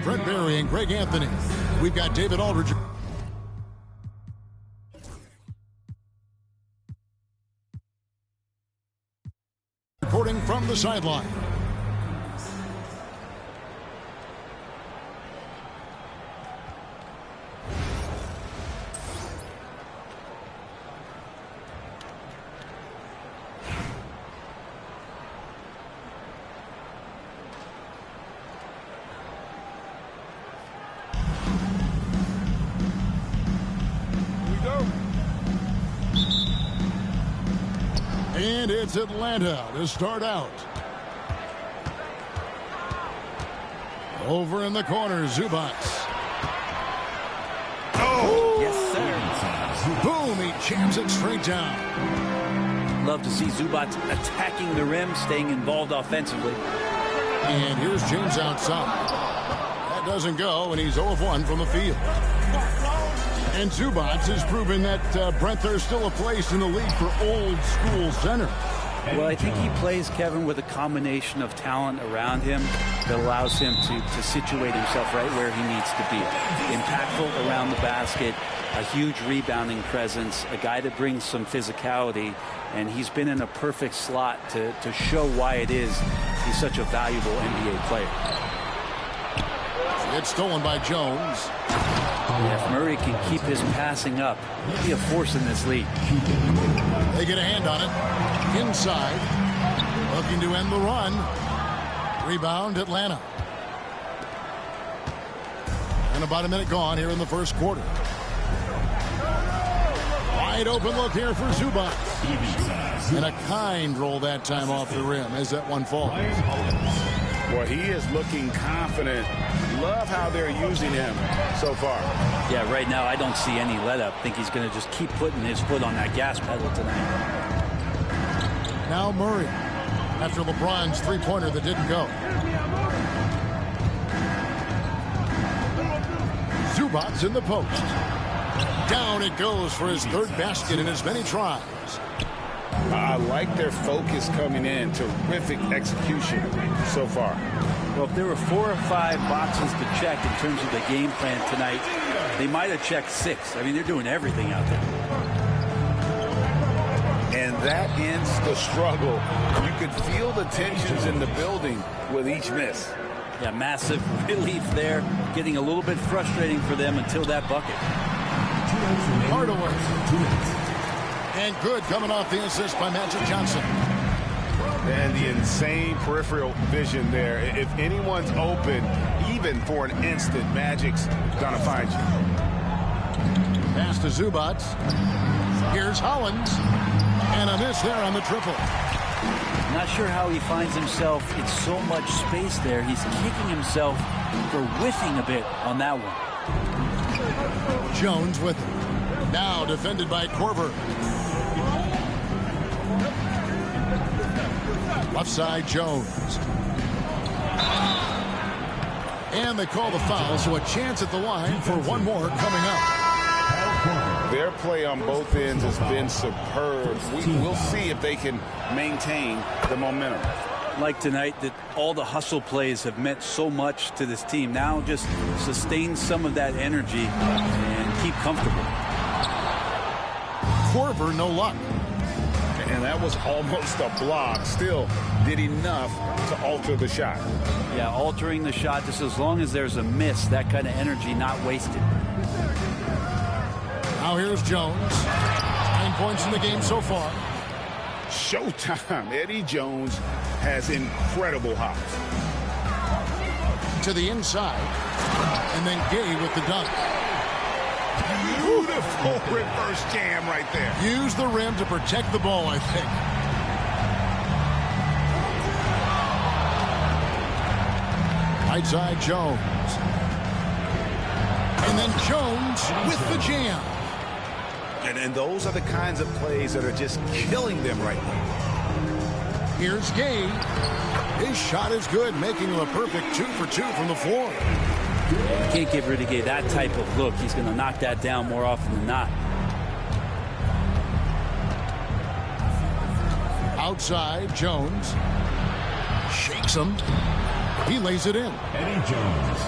Brent Barry and Greg Anthony. We've got David Aldridge reporting from the sideline. And it's Atlanta to start out. Over in the corner, Zubac. Oh! Yes, sir. Boom, he jams it straight down. Love to see Zubac attacking the rim, staying involved offensively. And here's James outside. That doesn't go, and he's 0 of 1 from the field. And Zubac has proven that, Brent, there's still a place in the league for old school center. Well, I think he plays, Kevin, with a combination of talent around him that allows him to situate himself right where he needs to be. Impactful around the basket, a huge rebounding presence, a guy that brings some physicality, and he's been in a perfect slot to show why it is he's such a valuable NBA player. It's stolen by Jones. Yeah, if Murray can keep his passing up, he'll be a force in this league. They get a hand on it. Inside. Looking to end the run. Rebound, Atlanta. And about a minute gone here in the first quarter. Wide open look here for Zubac. And a kind roll that time off the rim as that one falls. Well, he is looking confident. Love how they're using him so far. Yeah, right now I don't see any let up. I think he's going to just keep putting his foot on that gas pedal tonight. Now Murray, after LeBron's three-pointer that didn't go. Zubac in the post. Down it goes for his third basket in as many tries. I like their focus coming in. Terrific execution so far. Well, if there were 4 or 5 boxes to check in terms of the game plan tonight, they might have checked 6. I mean, they're doing everything out there. And that ends the struggle. You could feel the tensions in the building with each miss. Yeah, massive relief there. Getting a little bit frustrating for them until that bucket. Hardaway. And good coming off the assist by Magic Johnson. And the insane peripheral vision there. If anyone's open, even for an instant, Magic's gonna find you. Pass to Zubac. Here's Hollins. And a miss there on the triple. Not sure how he finds himself in so much space there. He's kicking himself for whiffing a bit on that one. Jones with it. Now defended by Korver. Left side, Jones. And they call the foul, so a chance at the line for one more coming up. Their play on both ends has been superb. We'll see if they can maintain the momentum. Like tonight, that all the hustle plays have meant so much to this team. Now just sustain some of that energy and keep comfortable. Korver, no luck. And that was almost a block. Still did enough to alter the shot. Yeah, altering the shot just as long as there's a miss, that kind of energy not wasted. Now here's Jones. 9 points in the game so far. Showtime. Eddie Jones has incredible hops. To the inside. And then Gay with the dunk. Beautiful reverse jam right there. Use the rim to protect the ball, I think. Right side, Jones. And then Jones with the jam. And those are the kinds of plays that are just killing them right now. Here's Gay. His shot is good, making him a perfect 2 for 2 from the floor. You can't give Rudy Gay that type of look. He's going to knock that down more often than not. Outside, Jones. Shakes him. He lays it in. Eddie Jones.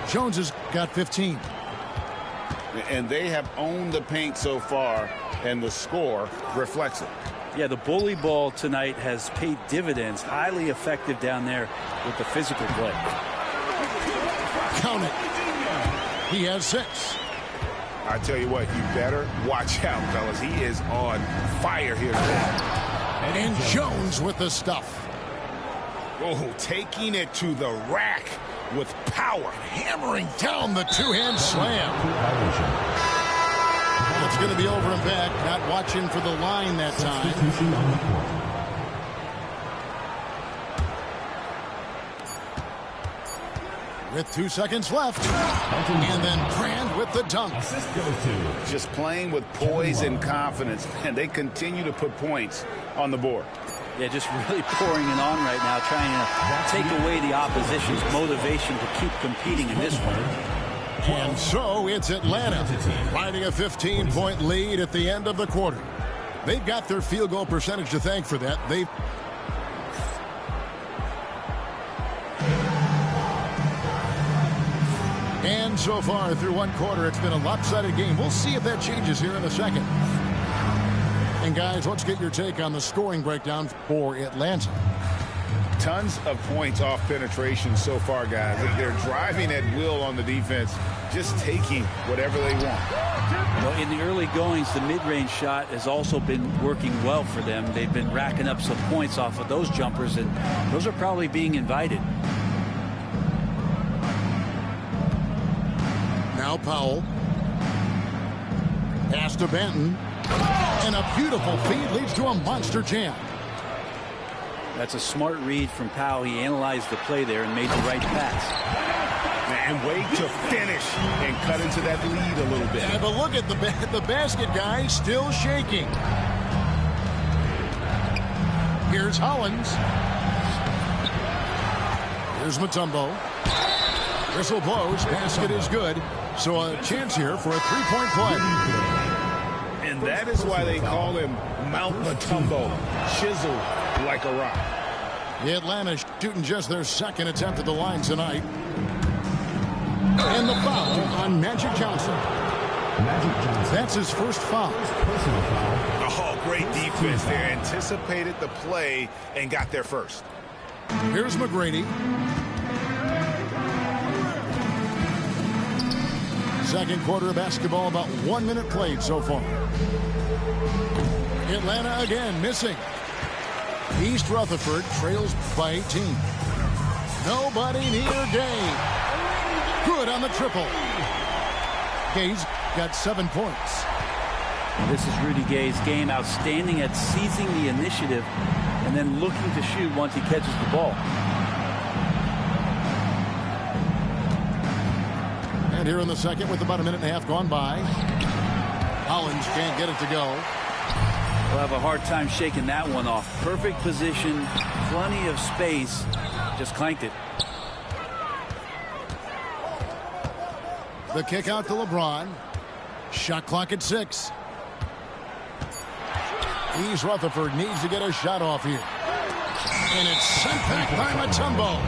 Jones has got 15. And they have owned the paint so far, and the score reflects it. Yeah, the bully ball tonight has paid dividends. Highly effective down there with the physical play. Count it. He has 6. I tell you what, you better watch out, fellas. He is on fire here today. And Jones with the stuff. Oh, taking it to the rack with power. Hammering down the two-hand slam. It's going to be over and back. Not watching for the line that time. With 2 seconds left. And then Brand with the dunk. Just playing with poise and confidence. And they continue to put points on the board. Yeah, just really pouring it on right now, trying to take away the opposition's motivation to keep competing in this one. And so it's Atlanta finding a 15-point lead at the end of the quarter. They've got their field goal percentage to thank for that. And so far through one quarter, it's been a lopsided game. We'll see if that changes here in a second. And guys, let's get your take on the scoring breakdown for Atlanta. Tons of points off penetration so far, guys. They're driving at will on the defense, just taking whatever they want. Well, in the early goings, the mid-range shot has also been working well for them. They've been racking up some points off of those jumpers, and those are probably being invited. Now Powell. Pass to Benton. And a beautiful feed leads to a monster jam. That's a smart read from Powell. He analyzed the play there and made the right pass. And wait to finish and cut into that lead a little bit. Yeah, but look at the basket guy still shaking. Here's Hollins. Here's Mutombo. Whistle blows. Basket is good. So a chance here for a three-point play. And that is why they call him Mount Mutombo, chiseled like a rock. Atlanta shooting just their second attempt at the line tonight. And the foul on Magic Johnson. That's his first foul. Oh, great defense there. Anticipated the play and got there first. Here's McGrady. Second quarter of basketball, about 1 minute played so far. Atlanta again missing. East Rutherford trails by 18. Nobody near Gay. Good on the triple. Gay's got 7 points. This is Rudy Gay's game. Outstanding at seizing the initiative and then looking to shoot once he catches the ball. And here in the second with about a minute and a half gone by. Hollins can't get it to go. We'll have a hard time shaking that one off. Perfect position, plenty of space, just clanked it. The kick out to LeBron. Shot clock at 6. East Rutherford needs to get a shot off here. And it's sent back by Mutombo.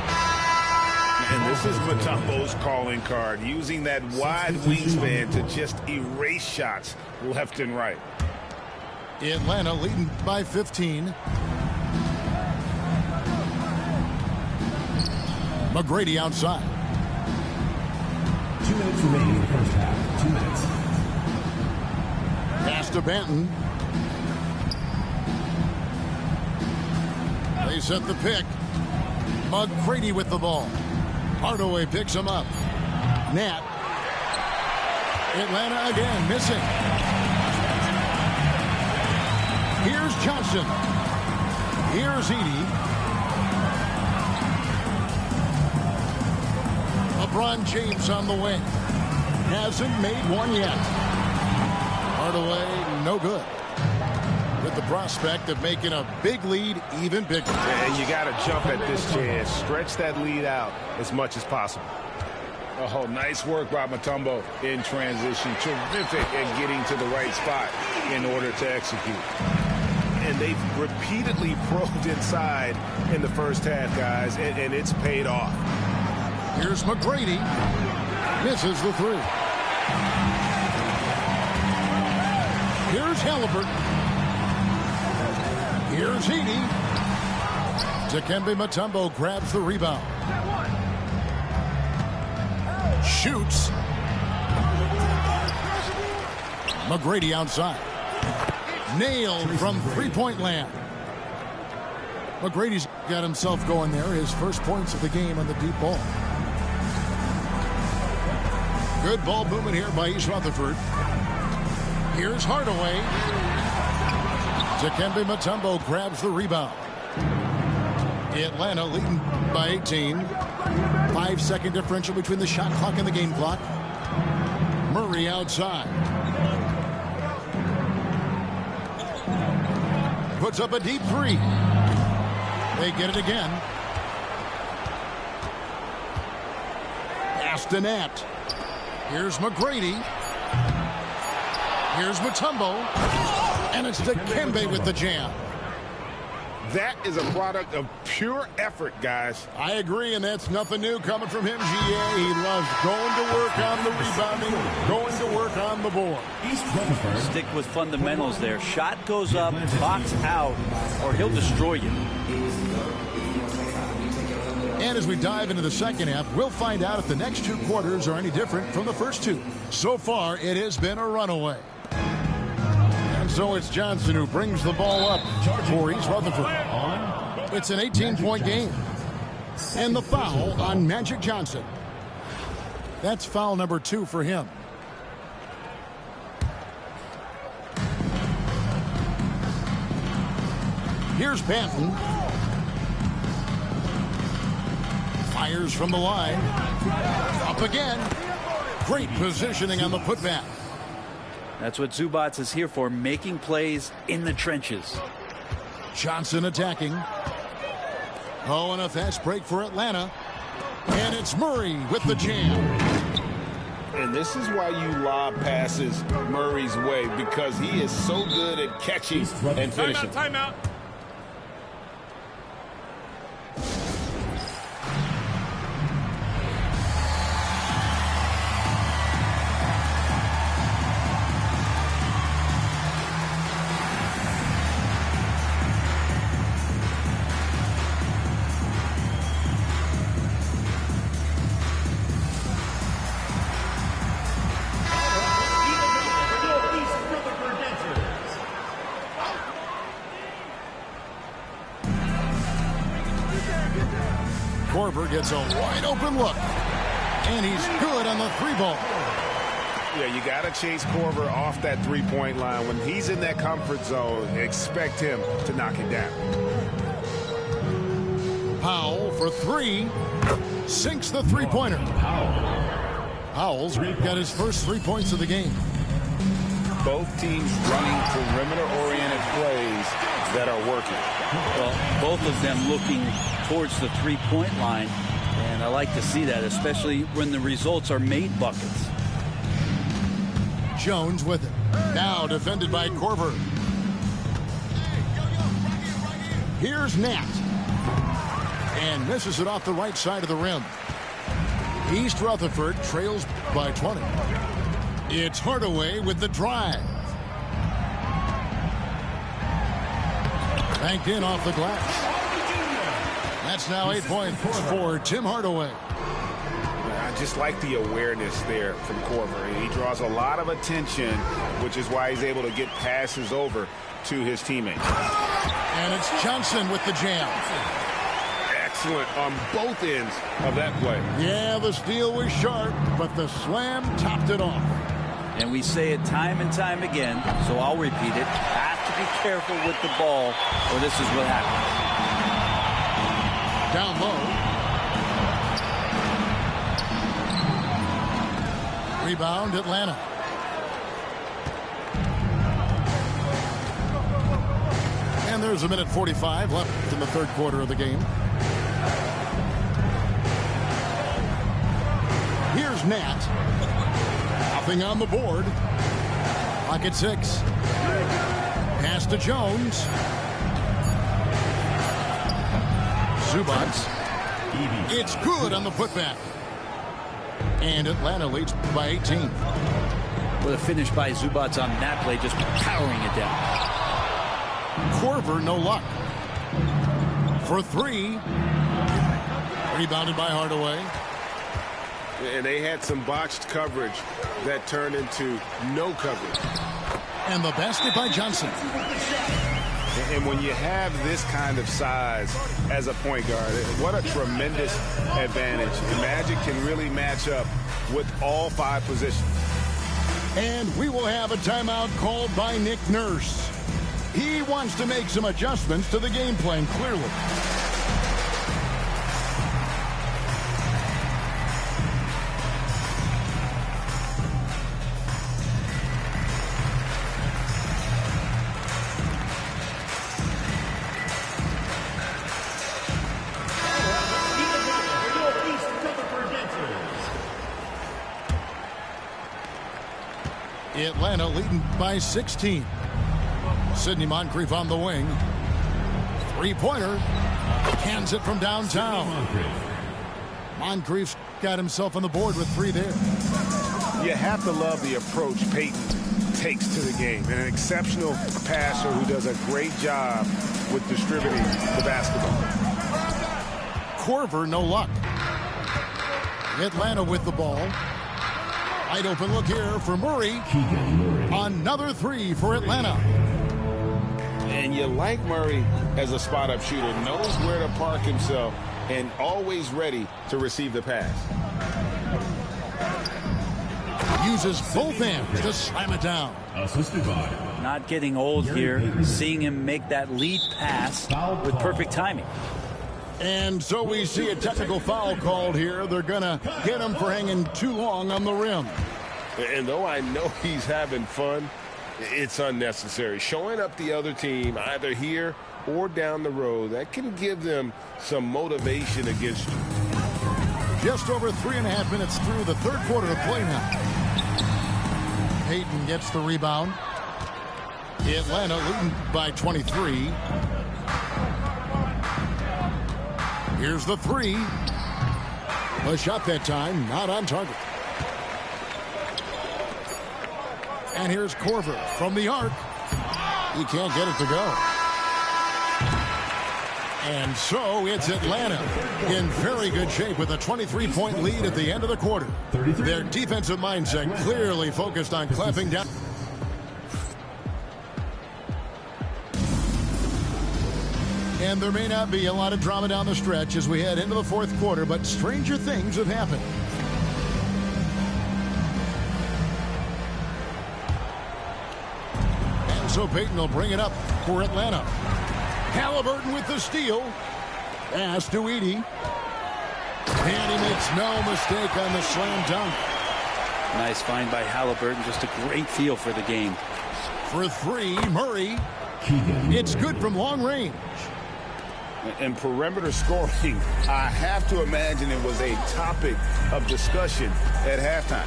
And this is Mutombo's calling card, using that wide wingspan to just erase shots left and right. Atlanta leading by 15. McGrady outside. 2 minutes remaining in the first half. 2 minutes. Pass to Benton. They set the pick. McGrady with the ball. Hardaway picks him up. Nat. Atlanta again missing. Here's Johnson. Here's Edey. LeBron James on the wing. Hasn't made one yet. Hardaway, no good. With the prospect of making a big lead even bigger. And you got to jump at this chance. Stretch that lead out as much as possible. Oh, nice work by Mutombo in transition. Terrific at getting to the right spot in order to execute. And they've repeatedly probed inside in the first half, guys, and it's paid off. Here's McGrady. Misses the three. Here's Halliburton. Here's Heaney. Dikembe Mutombo grabs the rebound. Shoots. McGrady outside. Nailed from three-point land. McGrady's got himself going there. His first points of the game on the deep ball. Good ball movement here by East Rutherford. Here's Hardaway. Dikembe Mutombo grabs the rebound. Atlanta leading by 18. 5-second differential between the shot clock and the game clock. Murray outside. Puts up a deep three. They get it again. Pass to Nat. Here's McGrady. Here's Mutombo. And it's Dikembe with the jam. That is a product of pure effort, guys. I agree, and that's nothing new coming from him, GA. He loves going to work on the rebounding, going to work on the board. Stick with fundamentals there. Shot goes up, box out, or he'll destroy you. And as we dive into the second half, we'll find out if the next two quarters are any different from the first two. So far, it has been a runaway. And so it's Johnson who brings the ball up for East Rutherford. It's an 18-point game. And the foul on Magic Johnson. That's foul number 2 for him. Here's Banton. Fires from the line. Up again. Great positioning on the putback. That's what Zubac is here for, making plays in the trenches. Johnson attacking. Oh, and a fast break for Atlanta. And it's Murray with the jam. And this is why you lob passes Murray's way, because he is so good at catching and finishing. Timeout. Korver gets a wide open look. And he's good on the 3-ball. Yeah, you got to chase Korver off that three-point line. When he's in that comfort zone, expect him to knock it down. Powell for 3. Sinks the three-pointer. Powell's got his first 3 points of the game. Both teams running perimeter-oriented plays that are working. Well, both of them looking towards the three-point line, and I like to see that, especially when the results are made buckets. Jones with it. Now defended by Korver. Here's Nat. And misses it off the right side of the rim. East Rutherford trails by 20. It's Hardaway with the drive. Banked in off the glass. That's now 8 points for Tim Hardaway. I just like the awareness there from Korver. He draws a lot of attention, which is why he's able to get passes over to his teammates. And it's Johnson with the jam. Excellent on both ends of that play. Yeah, the steal was sharp, but the slam topped it off. And we say it time and time again, so I'll repeat it. Have to be careful with the ball, or this is what happens. Down low. Rebound, Atlanta. And there's a minute 45 left in the third quarter of the game. Here's Nat. Nothing on the board. Clock at 6. Pass to Jones. Zubac. It's good on the putback. And Atlanta leads by 18. With a finish by Zubac on that play, just powering it down. Korver, no luck. For three. Rebounded by Hardaway. And they had some botched coverage that turned into no coverage. And the basket by Johnson. And when you have this kind of size as a point guard, what a tremendous advantage. Magic can really match up with all 5 positions. And we will have a timeout called by Nick Nurse. He wants to make some adjustments to the game plan, clearly. Atlanta leading by 16. Sidney Moncrief on the wing. Three-pointer. Hands it from downtown. Moncrief's got himself on the board with 3 there. You have to love the approach Payton takes to the game. An exceptional passer who does a great job with distributing the basketball. Korver, no luck. Atlanta with the ball. Wide open look here for Murray. Another 3 for Atlanta. And you like Murray as a spot-up shooter. Knows where to park himself and always ready to receive the pass. Uses both hands to slam it down. Not getting old here. Seeing him make that lead pass with perfect timing. And so we see a technical foul called here. They're going to get him for hanging too long on the rim. And though I know he's having fun, it's unnecessary. Showing up the other team either here or down the road, that can give them some motivation against you. Just over 3.5 minutes through the third quarter of play now. Payton gets the rebound. Atlanta leading by 23. Here's the 3. A shot that time, not on target. And here's Korver from the arc. He can't get it to go. And so it's Atlanta in very good shape with a 23-point lead at the end of the quarter. Their defensive mindset clearly focused on clamping down. And there may not be a lot of drama down the stretch as we head into the fourth quarter, but stranger things have happened. And so Payton will bring it up for Atlanta. Halliburton with the steal. Pass to Edey. And he makes no mistake on the slam dunk. Nice find by Halliburton. Just a great feel for the game. For 3, Murray. It's good from long range. And perimeter scoring, I have to imagine it was a topic of discussion at halftime.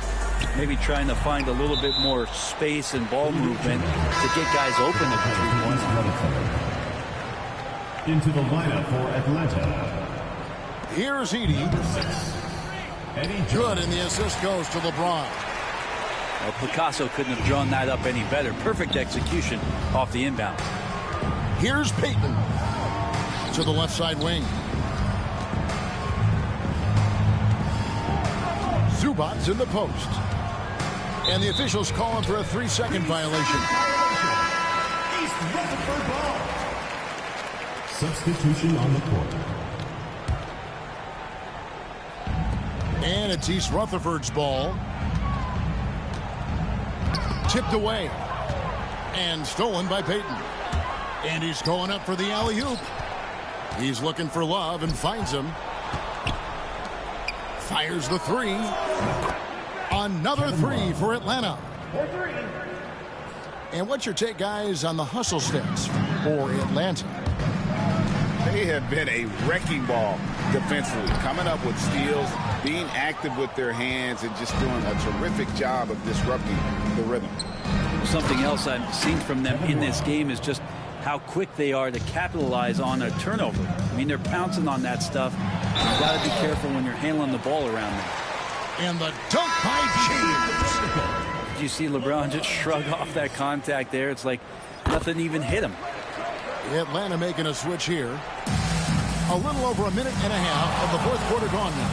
Maybe trying to find a little bit more space and ball movement to get guys open at the 3-point. Into the lineup for Atlanta. Here's Edey. Good, and the assist goes to LeBron. Well, Picasso couldn't have drawn that up any better. Perfect execution off the inbound. Here's Payton to the left side wing. Zubac in the post. And the officials call him for a 3-second violation. East Rutherford ball. Substitution on the court. And it's East Rutherford's ball. Tipped away. And stolen by Payton. And he's going up for the alley-oop. He's looking for Love and finds him. Fires the 3. Another 3 for Atlanta. And what's your take, guys, on the hustle stats for Atlanta? They have been a wrecking ball defensively, coming up with steals, being active with their hands, and just doing a terrific job of disrupting the rhythm. Something else I've seen from them in this game is just how quick they are to capitalize on a turnover. I mean, they're pouncing on that stuff. You've got to be careful when you're handling the ball around them. And the dunk by James. Did you see LeBron just shrug off that contact there? It's like nothing even hit him. Atlanta making a switch here. A little over a minute and a half of the fourth quarter gone now.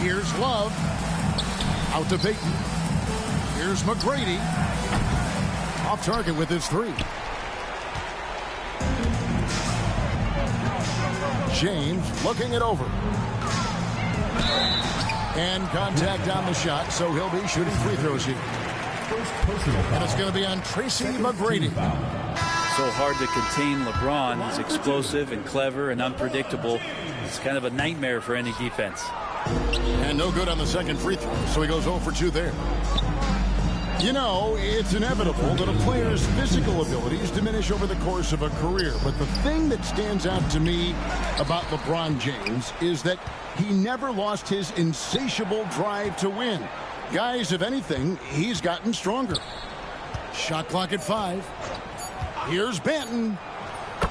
Here's Love. Out to Payton. Here's McGrady. Off target with his three. James looking it over. And contact on the shot, so he'll be shooting free throws here. And it's going to be on Tracy McGrady. So hard to contain LeBron. He's explosive and clever and unpredictable. It's kind of a nightmare for any defense. And no good on the second free throw, so he goes 0 for 2 there. You know, it's inevitable that a player's physical abilities diminish over the course of a career. But the thing that stands out to me about LeBron James is that he never lost his insatiable drive to win. Guys, if anything, he's gotten stronger. Shot clock at 5. Here's Banton.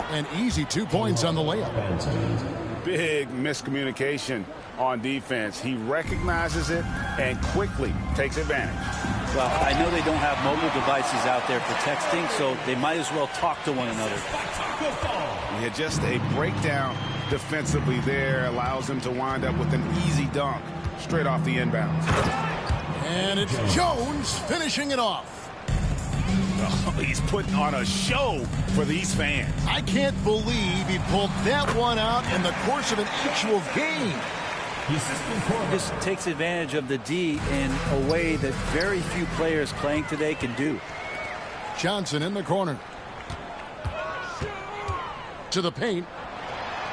An easy 2 points on the layup. Big miscommunication on defense. He recognizes it and quickly takes advantage. Well, I know they don't have mobile devices out there for texting, so they might as well talk to one another. He had just a breakdown defensively there, allows him to wind up with an easy dunk straight off the inbounds. And it's Jones finishing it off. Oh, he's putting on a show for these fans. I can't believe he pulled that one out in the course of an actual game. He just takes advantage of the D in a way that very few players playing today can do. Johnson in the corner. To the paint.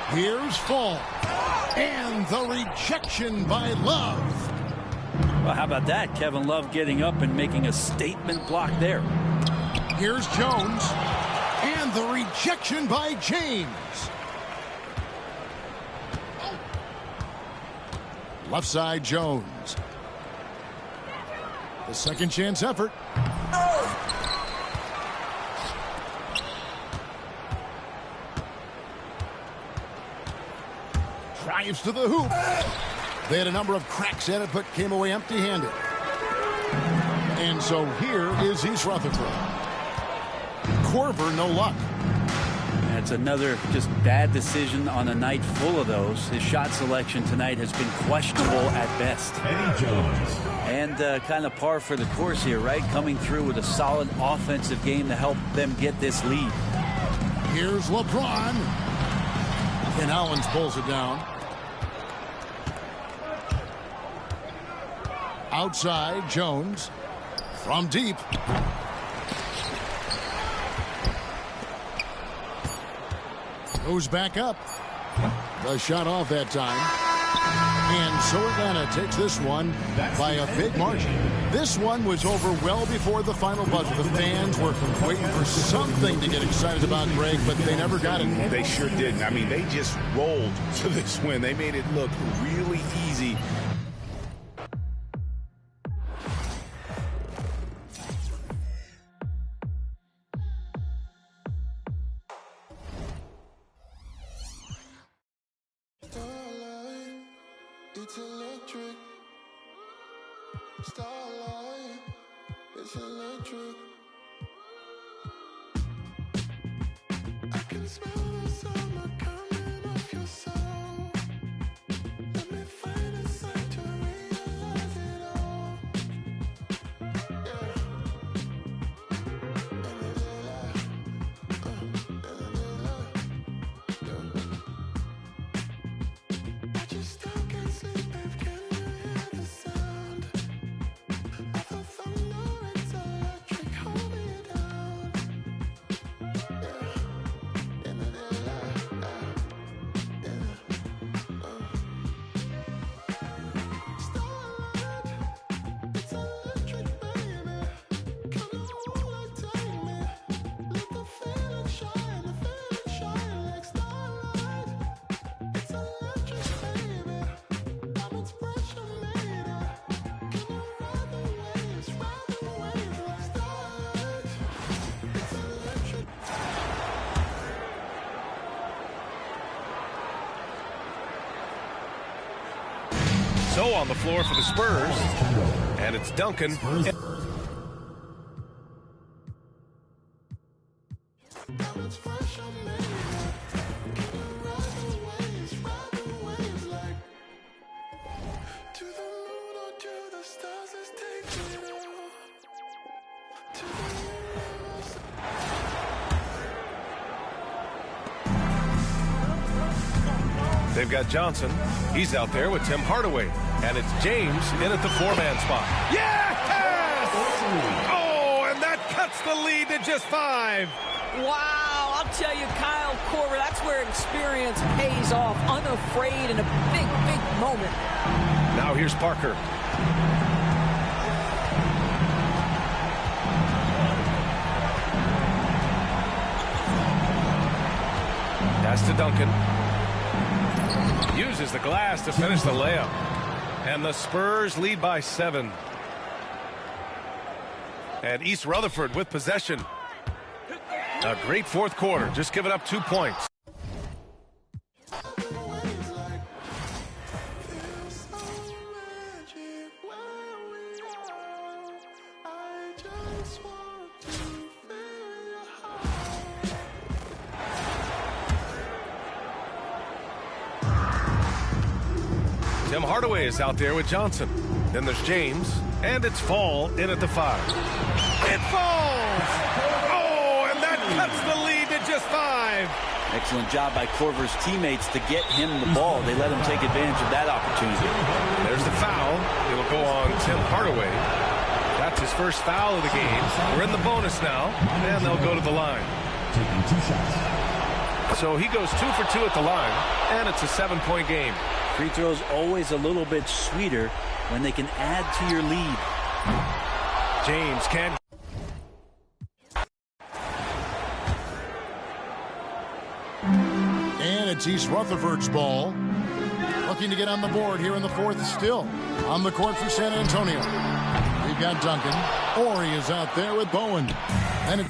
Here's Fall. And the rejection by Love. Well, how about that? Kevin Love getting up and making a statement block there. Here's Jones. And the rejection by James. Left side, Jones. The second chance effort. Drives to the hoop. They had a number of cracks at it, but came away empty-handed. And so here is East Rutherford. Korver, no luck. That's another just bad decision on a night full of those. His shot selection tonight has been questionable at best. Eddie Jones. And kind of par for the course here, right? Coming through with a solid offensive game to help them get this lead. Here's LeBron. And Allens pulls it down. Outside, Jones. From deep. Goes back up. The shot off that time. And so Atlanta takes this one by a big margin. This one was over well before the final buzzer. The fans were waiting for something to get excited about, Greg, but they never got it. They sure didn't. I mean, they just rolled to this win. They made it look really easy. It's electric. Starlight. It's electric. I can smell the summer coming off your soul. Let me find a sign to realize it all. Yeah. In the daylight. In the daylight. Yeah. I just don't get sleep, babe. Can you hear the sound of the thunder? It's electric. Hold me down. Yeah. In the So on the floor for the Spurs, and it's Duncan. They've got Johnson. He's out there with Tim Hardaway. And it's James in at the four-man spot. Yes! Oh, and that cuts the lead to just 5. Wow, I'll tell you, Kyle Korver, that's where experience pays off. Unafraid in a big, big moment. Now here's Parker. Pass to Duncan. Uses the glass to finish the layup. And the Spurs lead by 7. And East Rutherford with possession. A great fourth quarter. Just giving up 2 points. Tim Hardaway is out there with Johnson. Then there's James, and it's Fall in at the 5. It falls! Oh, and that cuts the lead to just 5. Excellent job by Korver's teammates to get him the ball. They let him take advantage of that opportunity. There's the foul. It'll go on Tim Hardaway. That's his first foul of the game. We're in the bonus now, and they'll go to the line. Taking 2 shots. So he goes 2 for 2 at the line, and it's a 7-point game. Free throws always a little bit sweeter when they can add to your lead. James can. And it's East Rutherford's ball. Looking to get on the board here in the fourth still. On the court for San Antonio. We've got Duncan. Ori is out there with Bowen. And it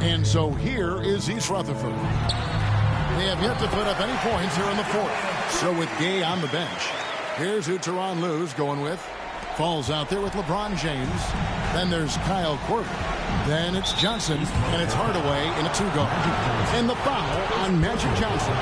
And so here is East Rutherford. They have yet to put up any points here in the fourth. So with Gay on the bench, here's who Tyronn Lue's going with. Falls out there with LeBron James. Then there's Kyle Korver. Then it's Johnson, and it's Hardaway in a 2-guard. And the foul on Magic Johnson.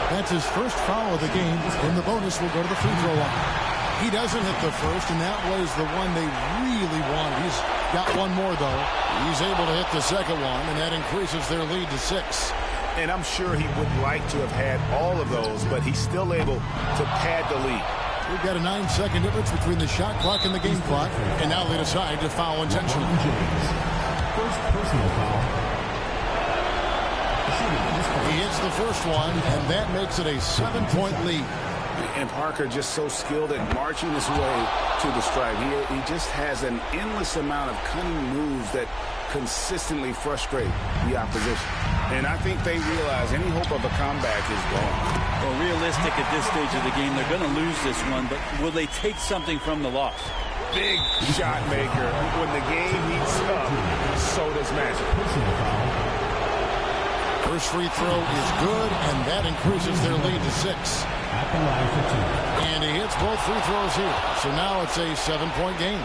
That's his first foul of the game, and the bonus will go to the free throw line. He doesn't hit the first, and that was the one they really wanted. He's got one more, though. He's able to hit the second one, and that increases their lead to 6. And I'm sure he would like to have had all of those, but he's still able to pad the lead. We've got a 9-second difference between the shot clock and the game clock, and now they decide to foul intentionally. First personal foul. He hits the first one, and that makes it a 7-point lead. And Parker just so skilled at marching his way to the stripe. He just has an endless amount of cunning moves that consistently frustrate the opposition. And I think they realize any hope of a comeback is gone. Well, realistic at this stage of the game, they're going to lose this one, but will they take something from the loss? Big shot maker. When the game heats up, so does Magic. First free throw is good, and that increases their lead to 6. At the line for 2. And he hits both free throws here. So now it's a 7-point game.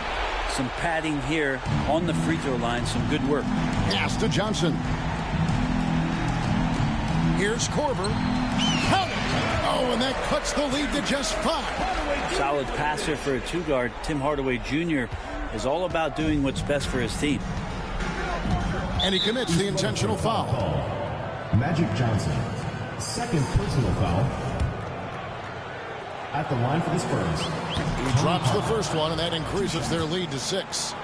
Some padding here on the free throw line. Some good work. Pass to Johnson. Here's Korver. Oh, and that cuts the lead to just 5. Solid passer for a 2-guard. Tim Hardaway Jr. is all about doing what's best for his team. And he commits the intentional foul. Magic Johnson. Second personal foul. At the line for the Spurs. He drops the first one, and that increases their lead to 6.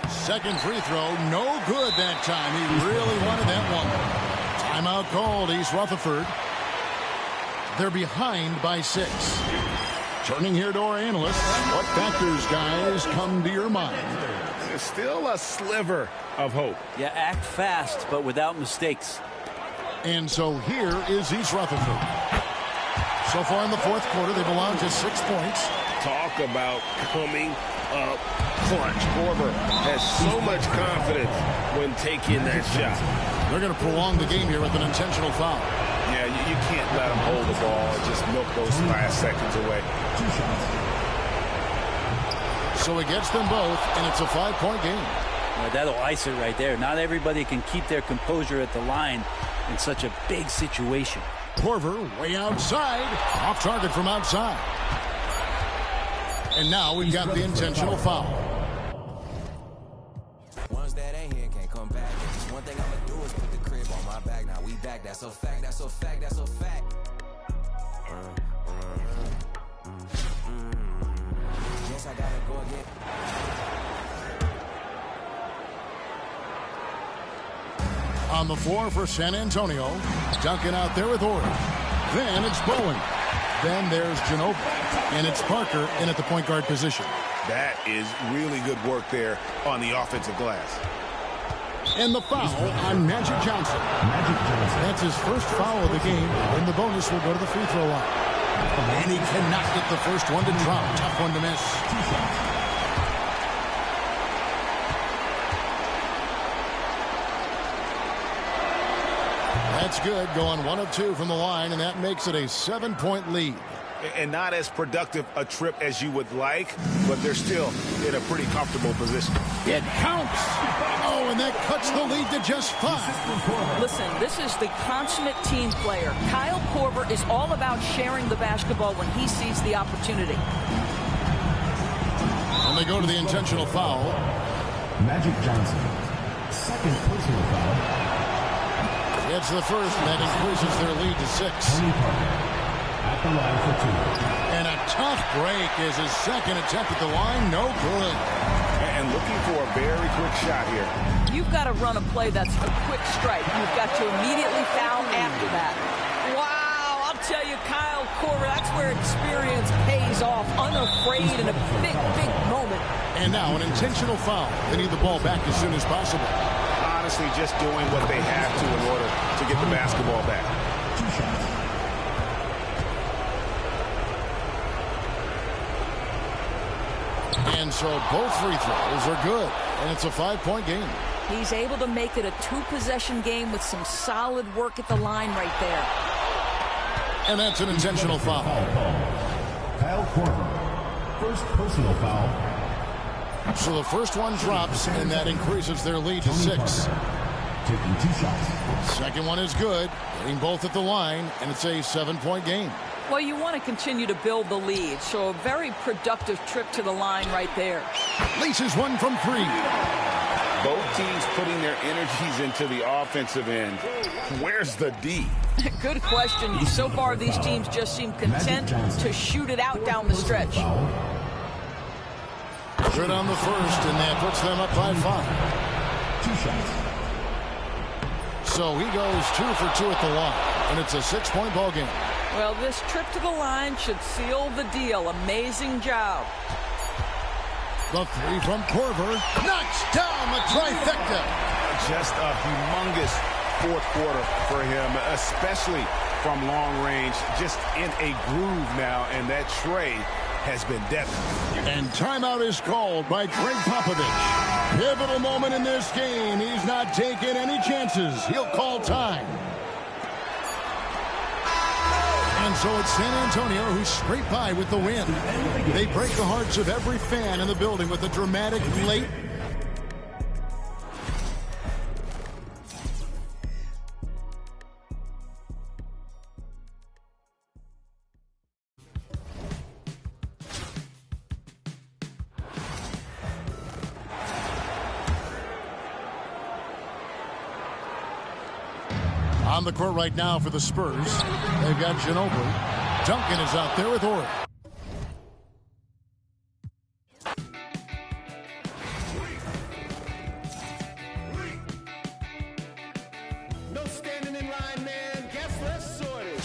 Second free throw, no good that time. He really wanted that one. Timeout called, East Rutherford. They're behind by 6. Turning here to our analysts, what factors, guys, come to your mind? there's still a sliver of hope. Yeah, act fast, but without mistakes. And so here is East Rutherford. So far in the fourth quarter, they've allowed just 6 points. Talk about coming up clutch. Korver has so much confidence when taking that shot. They're going to prolong the game here with an intentional foul. Yeah, you can't let him hold the ball and just milk those last seconds away. 2 shots. So he gets them both, and it's a 5-point game. Yeah, that'll ice it right there. Not everybody can keep their composure at the line in such a big situation. Korver way outside. Off target from outside. And now we've got the intentional foul. Ones that ain't here can't come back. One thing I'ma do is put the crib on my back. Now we back. That's a fact. That's a fact. That's a fact. Guess I gotta go again. On the floor for San Antonio. Duncan out there with order. Then it's Bowen. Then there's Ginobili. And it's Parker in at the point guard position. That is really good work there on the offensive glass. And the foul on Magic Johnson. Magic Johnson. That's his first foul of the game. And the bonus will go to the free throw line. And he cannot get the first one to drop. Tough one to miss. 2 shots. That's good. Going 1 of 2 from the line, and that makes it a 7-point lead. And not as productive a trip as you would like, but they're still in a pretty comfortable position. It counts. Oh, and that cuts the lead to just 5. Listen, this is the consummate team player. Kyle Korver is all about sharing the basketball when he sees the opportunity. And they go to the intentional foul. Magic Johnson. Second personal foul. It's the first, and that increases their lead to 6. Tony Parker at the line for 2. And a tough break is his second attempt at the line. No good. And looking for a very quick shot here. You've got to run a play that's a quick strike. You've got to immediately foul after that. Wow, I'll tell you, Kyle Korver, that's where experience pays off. Unafraid in a big, big moment. And now an intentional foul. They need the ball back as soon as possible. Honestly, just doing what they have to in order to get the basketball back. 2 shots. And so both free throws are good. And it's a 5-point game. He's able to make it a 2-possession game with some solid work at the line right there. And that's an intentional foul. Kyle Korver. First personal foul. So the first one drops, and that increases their lead to 6. Taking 2 shots. Second one is good, getting both at the line, and it's a 7-point game. Well, you want to continue to build the lead, so a very productive trip to the line right there. Laces one from 3. Both teams putting their energies into the offensive end. Where's the D? Good question. So far, these teams just seem content to shoot it out down the stretch. Good on the first, and that puts them up by 5. 2 shots. So he goes 2 for 2 at the line, and it's a 6-point ball game. Well, this trip to the line should seal the deal. Amazing job. The 3 from Korver. Knocks down the trifecta. Just a humongous fourth quarter for him, especially from long range. Just in a groove now, and that tray has been definite. And timeout is called by Greg Popovich. Pivotal moment in this game. He's not taking any chances. He'll call time. And so it's San Antonio who scrape by with the win. They break the hearts of every fan in the building with a dramatic late. On the court right now for the Spurs, they've got Ginobili. Duncan is out there with Orr. No standing in line, man. Guess what's sorted.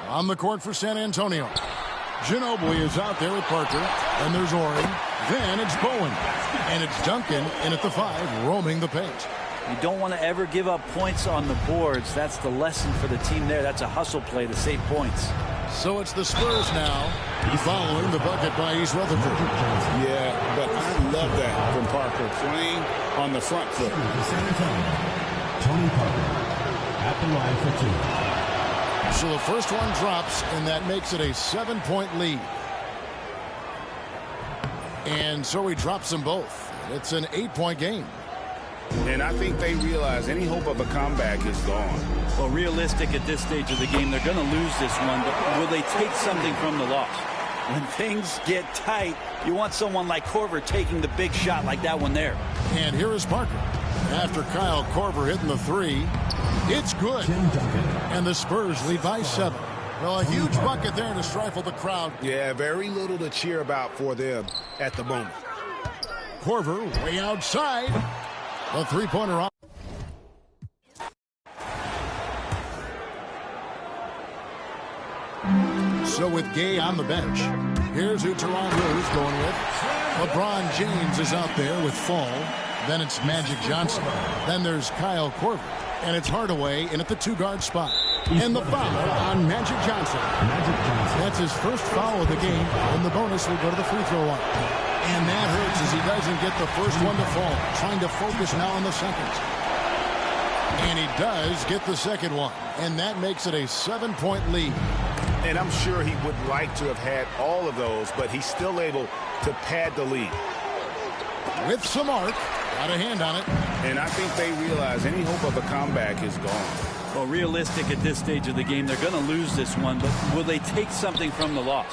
On the court for San Antonio. Ginobili is out there with Parker. And there's Ori. Then it's Bowen. And it's Duncan in at the 5, roaming the paint. You don't want to ever give up points on the boards. That's the lesson for the team there. That's a hustle play to save points. So it's the Spurs now, following the bucket by East Rutherford. Yeah, but I love that from Parker, playing on the front foot. San Antonio, Tony Parker at the line for 2. So the first one drops, and that makes it a 7-point lead. And so he drops them both. It's an 8-point game. And I think they realize any hope of a comeback is gone. Well, realistic at this stage of the game, they're going to lose this one, but will they take something from the loss? When things get tight, you want someone like Korver taking the big shot like that one there. And here is Parker. After Kyle Korver hitting the 3, it's good. And the Spurs lead by 7. Well, a huge bucket there to stifle the crowd. Yeah, very little to cheer about for them at the moment. Korver way outside. A 3-pointer off. So with Gay on the bench, here's who Toronto's going with. LeBron James is out there with Fall. Then it's Magic Johnson. Then there's Kyle Korver. And it's Hardaway in at the 2-guard spot. And the foul on Magic Johnson. That's his first foul of the game. And the bonus will go to the free throw line. And that hurts as he doesn't get the first one to fall. Trying to focus now on the second. And he does get the second one. And that makes it a 7-point lead. And I'm sure he would like to have had all of those, but he's still able to pad the lead. With some arc. Got a hand on it. And I think they realize any hope of a comeback is gone. Well, realistic at this stage of the game, they're going to lose this one, but will they take something from the loss?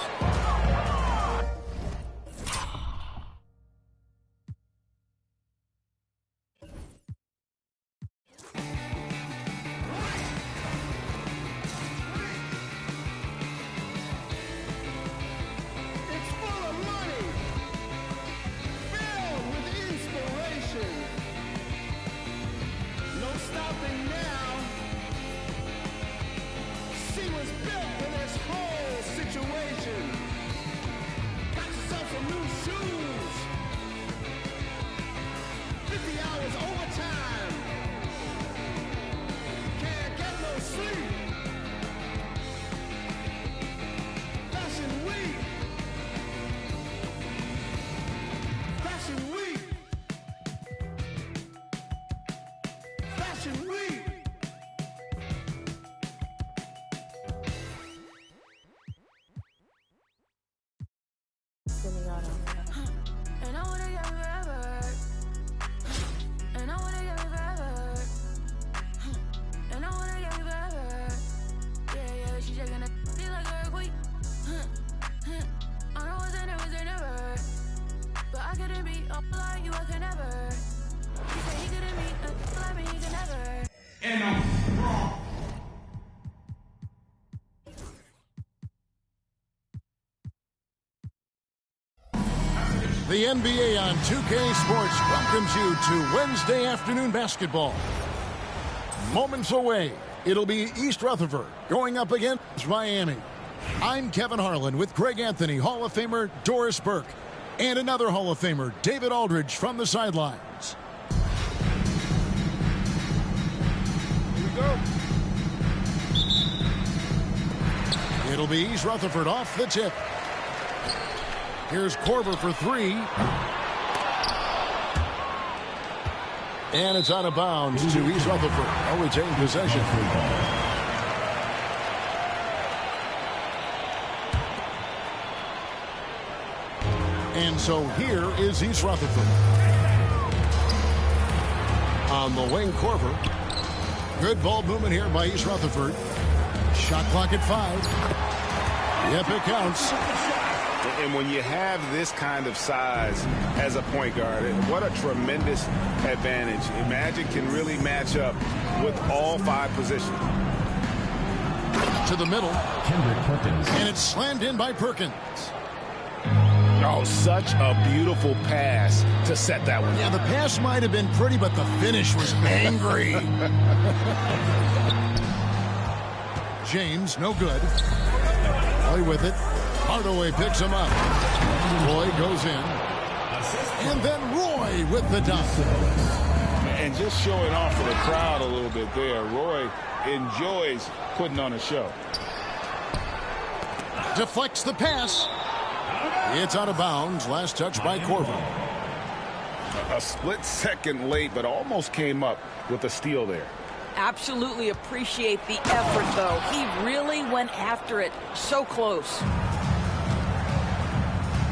The NBA on 2K Sports welcomes you to Wednesday afternoon basketball. Moments away, it'll be East Rutherford going up against Miami. I'm Kevin Harlan with Greg Anthony, Hall of Famer Doris Burke, and another Hall of Famer, David Aldridge, from the sidelines. Here we go. It'll be East Rutherford off the tip. Here's Korver for 3. And it's out of bounds to East Rutherford. They'll retain possession. And so here is East Rutherford. On the wing, Korver. Good ball movement here by East Rutherford. Shot clock at 5. Yep, it counts. And when you have this kind of size as a point guard, what a tremendous advantage. Magic can really match up with all 5 positions. To the middle. Kendrick Perkins. And it's slammed in by Perkins. Oh, such a beautiful pass to set that one. Yeah, the pass might have been pretty, but the finish was angry. James, no good. Roy with it. Hardaway picks him up. Roy goes in. And then Roy with the dunk. And just showing off for the crowd a little bit there. Roy enjoys putting on a show. Deflects the pass. It's out of bounds. Last touch by Korver. A split second late, but almost came up with a steal there. Absolutely appreciate the effort, though. He really went after it. So close.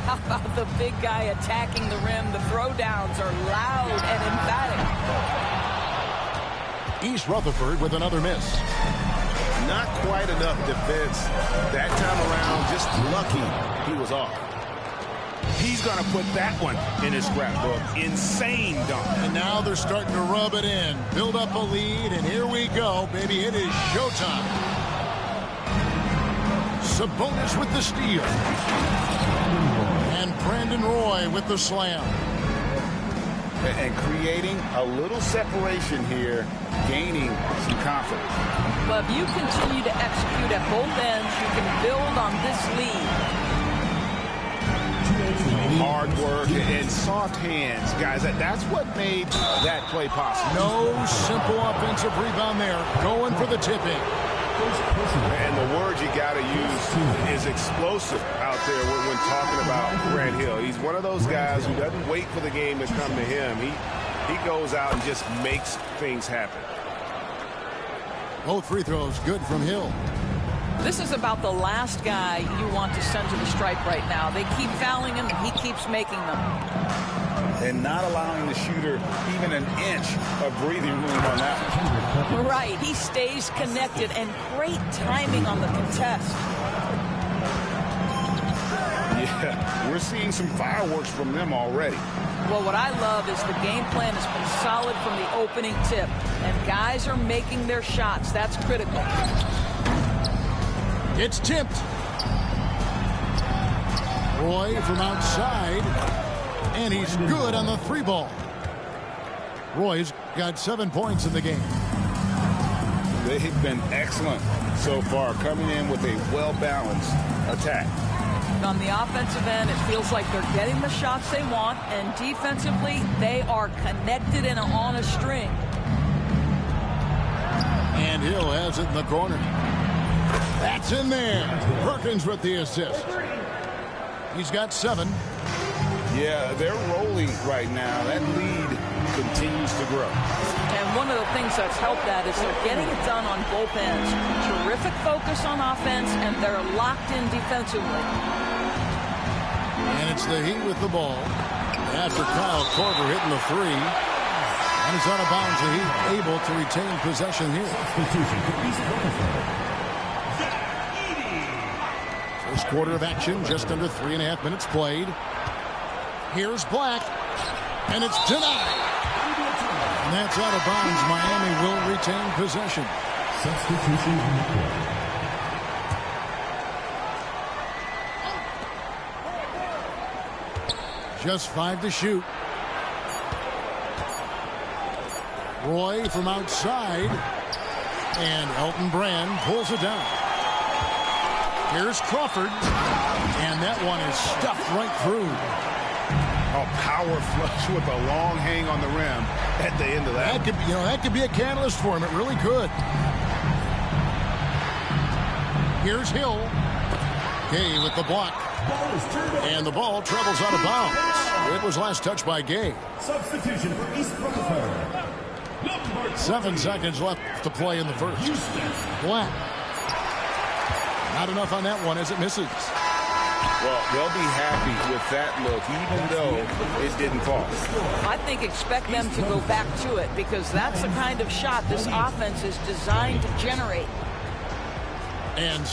How about the big guy attacking the rim? The throwdowns are loud and emphatic. East Rutherford with another miss. Not quite enough defense that time around. Just lucky he was off. He's going to put that one in his scrapbook. Insane dunk. And now they're starting to rub it in. Build up a lead, and here we go, baby. It is showtime. Sabonis with the steal. And Brandon Roy with the slam. And creating a little separation here, gaining some confidence. But if you continue to execute at both ends, you can build on this lead. Hard work and soft hands, guys. That's what made that play possible. No simple offensive rebound there. Going for the tip-in. And the word you got to use is explosive out there when talking about Grant Hill. He's one of those guys who doesn't wait for the game to come to him. He goes out and just makes things happen. Both free throws good from Hill. This is about the last guy you want to send to the stripe right now. They keep fouling him, and he keeps making them. And not allowing the shooter even an inch of breathing room on that one. Right. He stays connected, and great timing on the contest. Yeah, we're seeing some fireworks from them already. Well, what I love is the game plan has been solid from the opening tip, and guys are making their shots. That's critical. It's tipped. Roy from outside. And he's good on the three ball. Roy's got 7 points in the game. They've been excellent so far, coming in with a well-balanced attack. On the offensive end, it feels like they're getting the shots they want, and defensively, they are connected and on a string. And Hill has it in the corner. That's in there. Perkins with the assist. He's got 7. Yeah, they're rolling right now. That lead continues to grow. And one of the things that's helped that is they're getting it done on both ends. Terrific focus on offense, and they're locked in defensively. And it's the Heat with the ball. After Kyle Korver hitting the 3. And it's out of bounds. The Heat able to retain possession here. First quarter of action, just under 3.5 minutes played. Here's Black, and it's denied. And that's out of bounds. Miami will retain possession. Substitution on the court. Just 5 to shoot. Roy from outside, and Elton Brand pulls it down. Here's Crawford, and that one is stuffed right through. Oh, power flush with a long hang on the rim at the end of that. That could be a catalyst for him. It really could. Here's Hill. Gay with the block. And the ball travels out of bounds. It was last touched by Gay. Substitution for East Rutherford. 7 seconds left to play in the first. Black. Not enough on that one as it misses. Well, they'll be happy with that look, even though it didn't fall. I think expect them to go back to it, because that's the kind of shot this offense is designed to generate. And